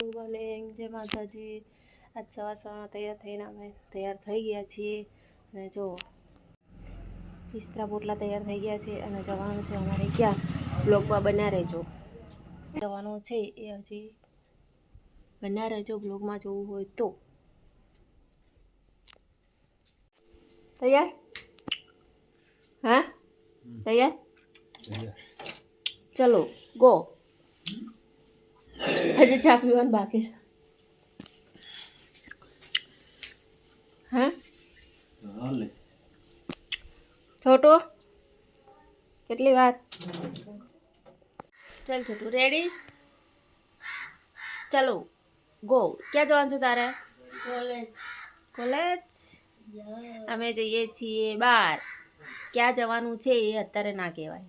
Morning, જય માતાજી. આજ સવારમાં તૈયાર થઈને અમે તૈયાર થઈ ગયા છીએ અને જો ઇસ્ત્રા પોટલા તૈયાર થઈ ગયા છે અને જવાનું છે અમારે ક્યાં બ્લોગમાં બન્યા રહેજો. જવાનું છે એ હજી બન્યા રહેજો બ્લોગમાં જોવું હોય તો. તૈયાર? હા તૈયાર? ચલો ગો. હજી ચા પીવાનું બાકી છે. હા છોટો કેટલી વાર? ચાલ છોટું રેડી? ચલો ગો. ક્યાં જવાનું છે તારે? કોલેજ. કોલેજ? અમે જઈએ છીએ બહાર. ક્યાં જવાનું છે એ અત્યારે ના કહેવાય.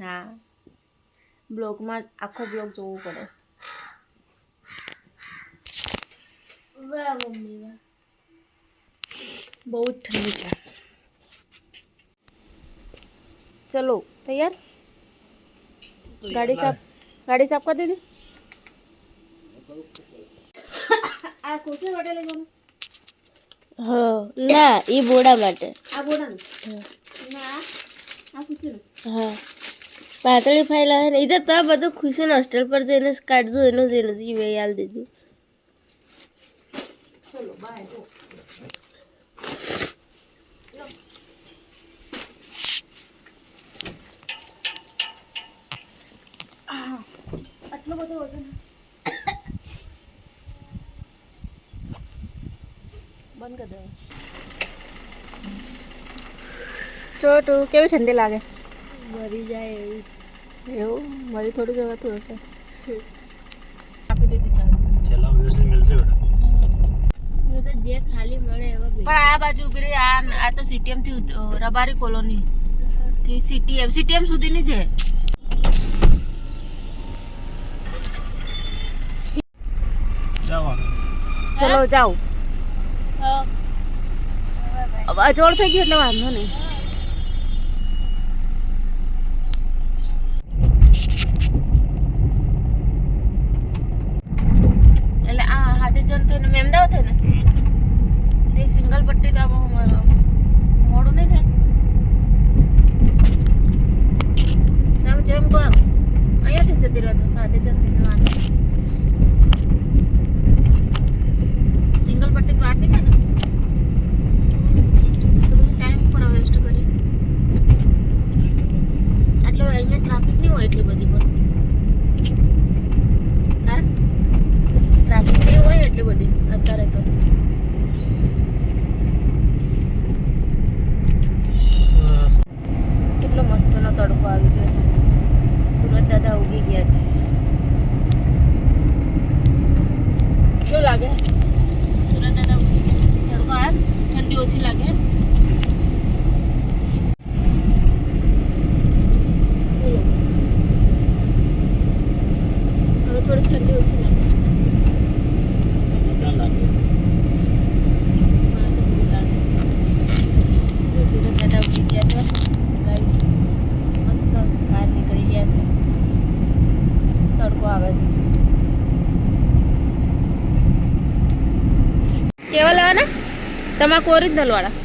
હા બ્લોગમાં આખો બ્લોગ જોવો પડે. બહુ જ ઠંડી છે. ચલો તૈયાર? ગાડી સાફ કરી દીધી? આ ખુશી માટે લઈ જવાનું? હા ના એ બોડા માટે. આ બોડાનું ના આ ખુશીનું? હા પાતળી ફાઇલ આવે ને એ તો બધું ખુશીને હોસ્ટેલ પર જઈને કાઢજો એનું જ જીવે યાદ દેજો. ચલો બાય ગો. આટલો બધો વજન બંધ કરી દે. છોટું કેવી ઠંડી લાગે? મરી જાય એવી. એવું મારી થોડું જવાતું હશે. આપી દીધી ચાલ. હું તો જે ખાલી મળે એમાં પણ આ બાજુ ઉભી રહી. આ તો સીટીએમ થી રબારી કોલોની થી સીટીએમ સુધીની છે. ચલો જાઓ. અજોડ થઈ ગયું એટલે વાંધો નહીં. એટલે આ હાથે જણ થઈને મેમદાવ થાય ને તે સિંગલ પટ્ટી તો મોડું નહીં થાય. તમે જેમ કહો અહીંયાથી જતી રહેતો સાથે જણ થઈને વાંધો. સિંગલ પટ્ટી તો વાર નહીં થાય ને તો પછી ટાઈમ ઉપર વેસ્ટ કરી. એટલે અહીંયા ટ્રાફિક નહીં હોય એટલી બધી પણ. હા ટ્રાફિક નહીં હોય એટલી બધી અત્યારે તો. કેટલો મસ્તનો તડકો આવી ગયો છે. સુરત દાદા ઉગી ગયા છે. કેવું લાગે? સુરત દાદા તડકો આવે ઠંડી ઓછી લાગે. બોલો હવે થોડીક ઠંડી ઓછી લાગે. સુરત દાદા ઉગી ગયા છે ગાઈસ. મસ્ત બહાર નીકળી ગયા છે. મસ્ત તડકો આવે છે. કેવા લેવાના? તમાકુ ઓરિજિનલ વાળા?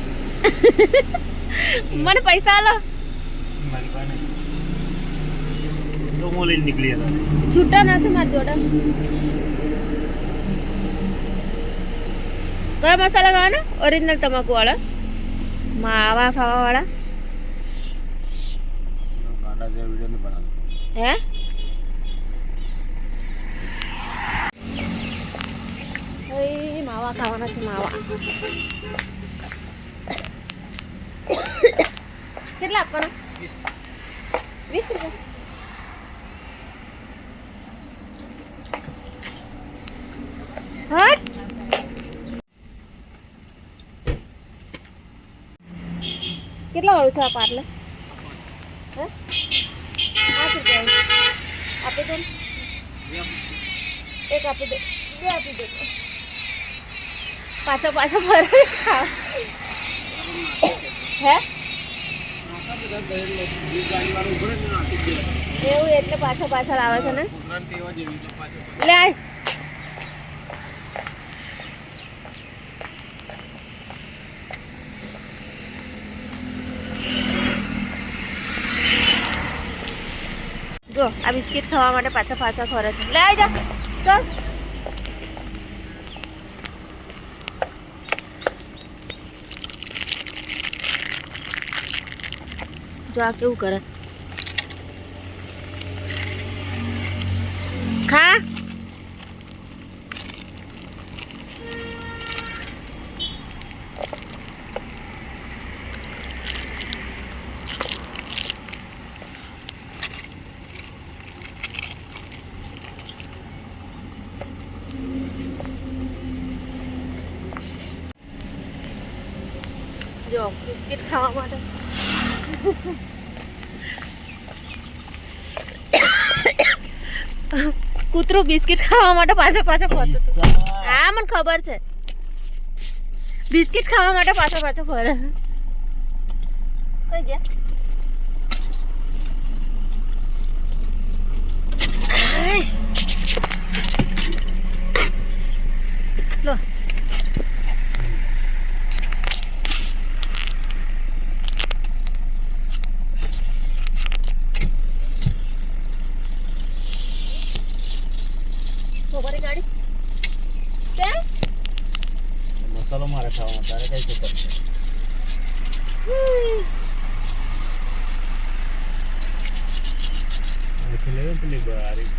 મને પૈસા આલો. છૂટા નથી મારી જોડે. કયા મસાલા ખાવાના? ઓરિજિનલ તમાકુ વાળા? માવા ખાવા વાળા? હે માવા ખાવાના છે. માવા કેટલા આપવાના? 20 રૂપિયા. હટ કેટલા વાળું છે આ પાર્લર? હે 5 રૂપિયા આપી દો. એક આપી દો. 2 આપી દો. પાછો ભરે હે એવું એટલે પાછળ આવે છે ને. લે જો આ બિસ્કિટ ખાવા માટે પાછા પાછા ફરે છે. લે આવી જા ચાલ. જો આ કેવું કરે. ખા. જો બિસ્કિટ ખાવા માટે કૂતરું બિસ્કિટ ખાવા માટે પાછળ પાછળ ફરતું હતું. હા મને ખબર છે બિસ્કિટ ખાવા માટે પાછળ પાછળ ફરે. કઈ ગયા? લો છોકરી ગાડી કેમ મસાલો મારે ખાવામાં તારે કઈ શું કરશે એટલે લેવે પેલી બારી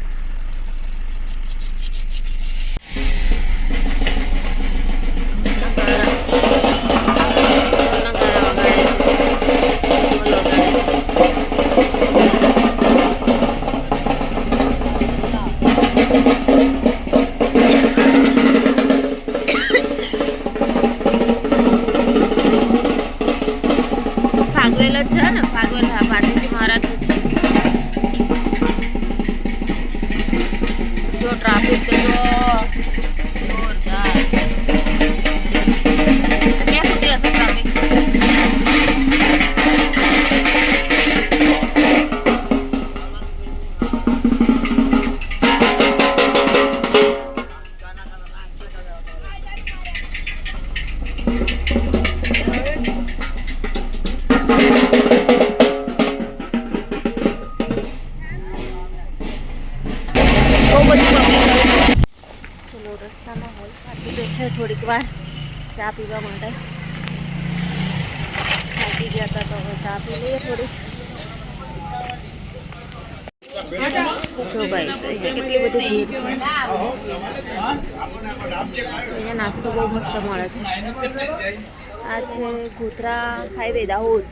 ફાગવેલ જ છે ને ફાગવેલ. હા પાર્ટીજી મહારાજ જ છે. જો ટ્રાફિક તો જો જોરદાર. ક્યાં સુધી હશે ટ્રાફિક? ચલો રસ્તામાં હોલ પાર્ટી તો છે થોડીક વાર ચા પીવા માટે. થાકી ગયા હતા તો હવે ચા પી લઈએ થોડીક. જો ભાઈ કેટલી બધી ભીડ છે. અહીંયા નાસ્તો બહુ મસ્ત મળે છે. આ છે ગોધરા હાઈવે દાહોદ.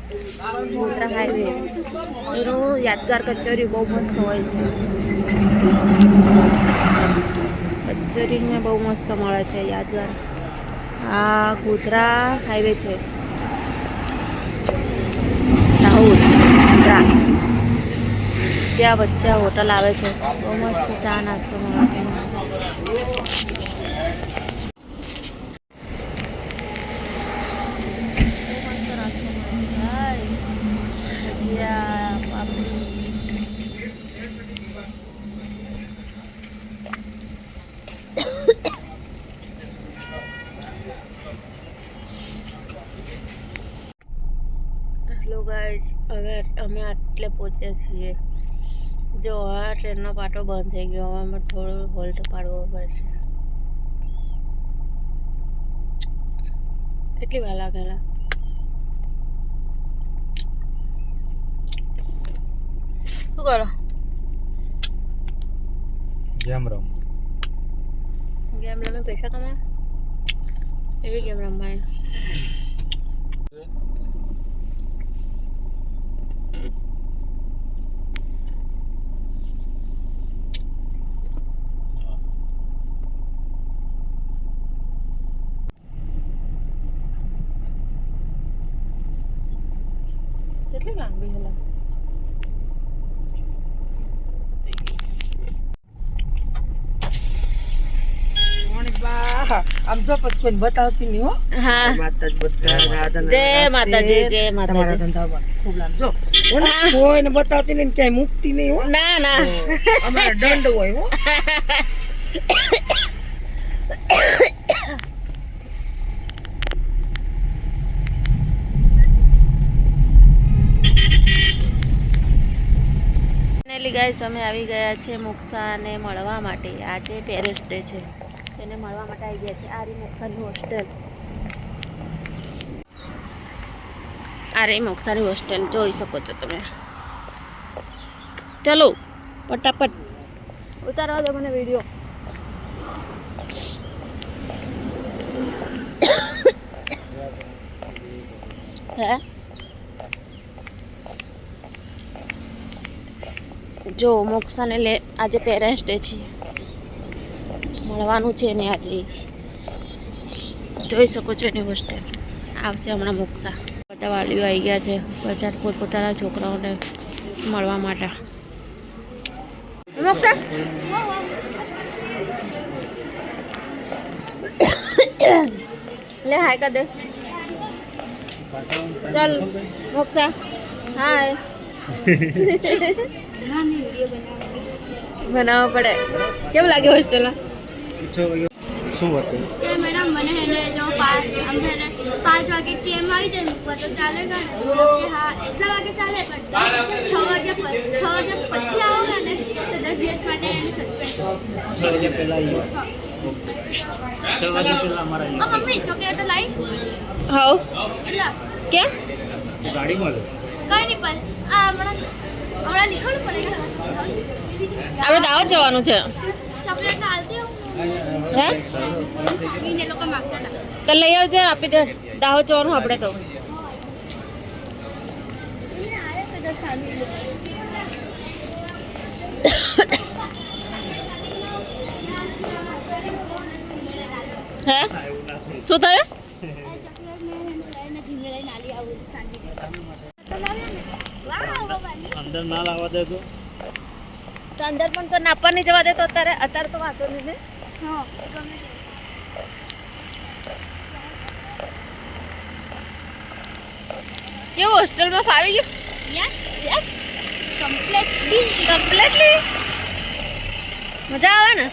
ગોધરા હાઈવે એનું યાદગાર કચોરી બહુ મસ્ત હોય છે. કચોરીને બહુ મસ્ત મળે છે યાદગાર. આ ગોધરા હાઈવે છે દાહોદ ગોધરા. ત્યાં વચ્ચે હોટલ આવે છે. બહુ મસ્ત ચા નાસ્તો મળે છે. હેલો ગાઈસ, હવે અમે આટલે પહોંચ્યા છીએ. જો આ ટ્રેનનો પાટો બંધ થઈ ગયો. હવે અમે થોડું હોલ્ટ પાડવો પડશે. કેટલી વાર લાગેલા? શું કરો? ગેમ રમ ગેમ રમે પૈસા કમા એવી ગેમ રમવાની. કેટલી લાંબી હલા? આમ જો પછી કોઈને બતાવતી નહીં હો. હા માતાજી બધા રાધાના જય માતાજી, જય તમારા માતાજી. ધંધામાં ખૂબ લામ જો કોઈને બતાવતી નહીં ને ક્યાંય મુકતી નહીં હો. ના ના અમારે દંડ હોય હો. ફાઇનલી ગાઈસ અમે આવી ગયા છે મોક્ષાને મળવા માટે. આજે પેરેન્ટ્સ ડે છે, તેને મળવા માટે આવી ગયા છે. આ રહી મોક્ષાની હોસ્ટેલ, આ રહી મોક્ષાની હોસ્ટેલ, જોઈ શકો છો તમે. ચલો ફટાફટ ઉતારવા દો મને વિડીયો. હે જો મોક્ષાને લે, આજે પેરેન્ટ્સ ડે છે, મળવાનું છે ને આજે. જોઈ શકો છો એની હોસ્ટેલ. આવશે હમણાં મોક્ષા. બધા વાલીઓ આવી ગયા છે, બધા પોતપોતાના છોકરાઓને મળવા માટે. મોક્ષા લે હાય કર દે. ચાલ મોક્ષા હાય. બનાવવા પડે. કેવું લાગે હોસ્ટેલમાં? શું હતું? મેડમ મને હેને જો 5 વાગે કેમ આવી જાય મૂકવા તો ચાલેગા ને? કે હા એટલા વાગે ચાલે, પણ 6 વાગે પછી આવો ને તો 10 દિવસ માટે એને સસ્પેન્ડ. 6 વાગ્યા પહેલા આવ્યો. 6 વાગ્યા પહેલા અમારા આવ્યો. મમ્મી ચોકલેટ લાવી હાઉ એટલા કેમ? ગાડી મળે. કઈ નહીં પણ આ હમણાં નીકળવું પડે. આપણે દાવત જવાનું છે. ચોકલેટ ના હાલતી હે એ લોકો માંગતા હતા. તો લઈ આવજે, આપી દે. દાહોદ જવાનું આપણે તો. હે શું થયું? અંદર ના લાવવા દે તો તો અંદર પણ તો નાપા નહીં જવા દે તો અત્યારે તો વાંધો નહીં ને. કેવું હોસ્ટેલમાં ફાવી ગયું? યસ કમ્પ્લીટલી મજા આવે ને?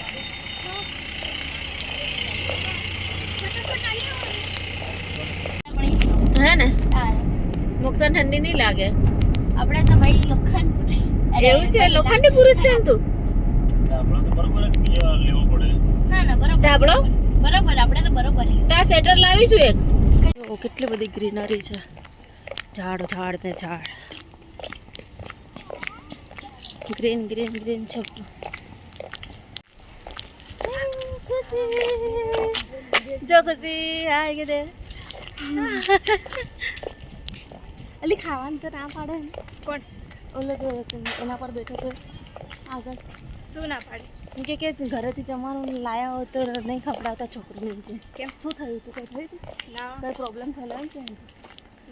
હે ને મોક્ષાને ઠંડી નહીં લાગે? આપણે તો ભાઈ લોખંડ પુરુષ. એવું છે? લોખંડી પુરુષ છે એમ તું? આપણો તો બરોબર જ બીજા લેવો પડે. ના બરોબર ધાબળો બરોબર, આપણે તો બરોબર. ત્યાં સેટર લાવીશું એક. ઓ કેટલી બધી ગ્રીનરી છે, ઝાડ ઝાડ ને ઝાડ, ગ્રીન ગ્રીન ગ્રીન છે. જો ખુશી હાય કે દે. અલી ખાવાનું તો ના પાડે ને. કોણ? ઓલો જો એના પર બેઠો છે આગળ. શું ના પાડે? એમ કે ઘરેથી જમવાનું લાયા હોય તો નહીં ખવડાવતા છોકરીને. કેમ શું થયું હતું? કંઈ થયું હતું? ના કંઈ પ્રોબ્લેમ થયેલો હોય કે?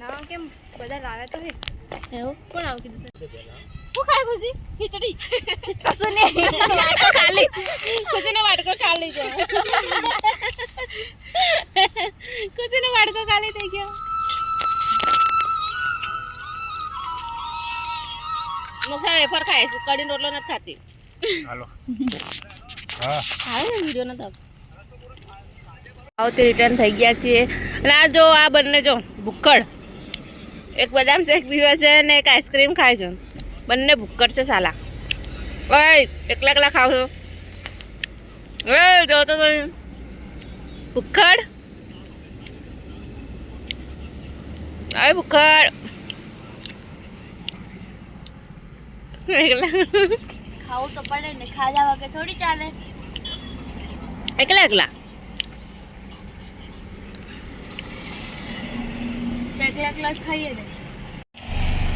ના કેમ બધા લાવે તો હે. એવું કોણ આવું કીધું? શું ખાય ખુશી? ખીચડી? કશું નહીં, વાટકો ખાલી. ખુશીનો વાટકો ખાલી છે. ખુશીનો વાટકો ખાલી થઈ ગયો. મોક્ષા વેફર ખાય છે, કઢીનો રોટલો નથી ખાતી. હાલો. હા આવે ને વિડીયો નથી આવતી. રિટર્ન થઈ ગયા છીએ. અને આ જો આ બંને જો ભૂક્કડ, એક બદામ શેક પીવે છે ને એક આઈસ્ક્રીમ ખાય છે. બંને ભૂક્કડ છે સાલા. ઓય એકલા એકલા ખાવ છો? એ જો તો ભૂક્કડ. અરે ભૂક્કડ એકલા ખાવું તો પડે ને, ખાધા વગર થોડી ચાલે. એકલા એકલા એકલા જ ખાઈએ ને.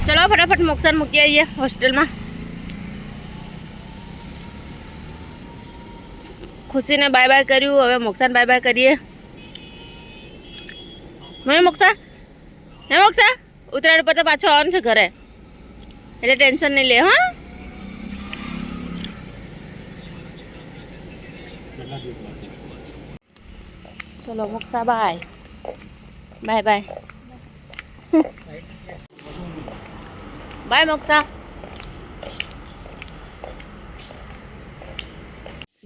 ચલો ફટાફટ મોક્ષાને મૂકી આવીએ હોસ્ટેલમાં. ખુશીને બાય બાય કર્યું, હવે મોક્ષાને બાય બાય કરીએ. મને મોક્ષા હે મોક્ષા ઉતરાયણ પછી પાછો આવવાનું છે ઘરે, એટલે ટેન્શન નહીં લે. હા ચલો Moksha bye bye bye bye Moksha.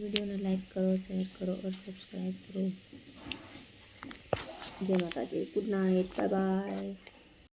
Video ने लाइक करो, शेयर करो और सब्सक्राइब करो. जय माता दी. Good night, bye bye.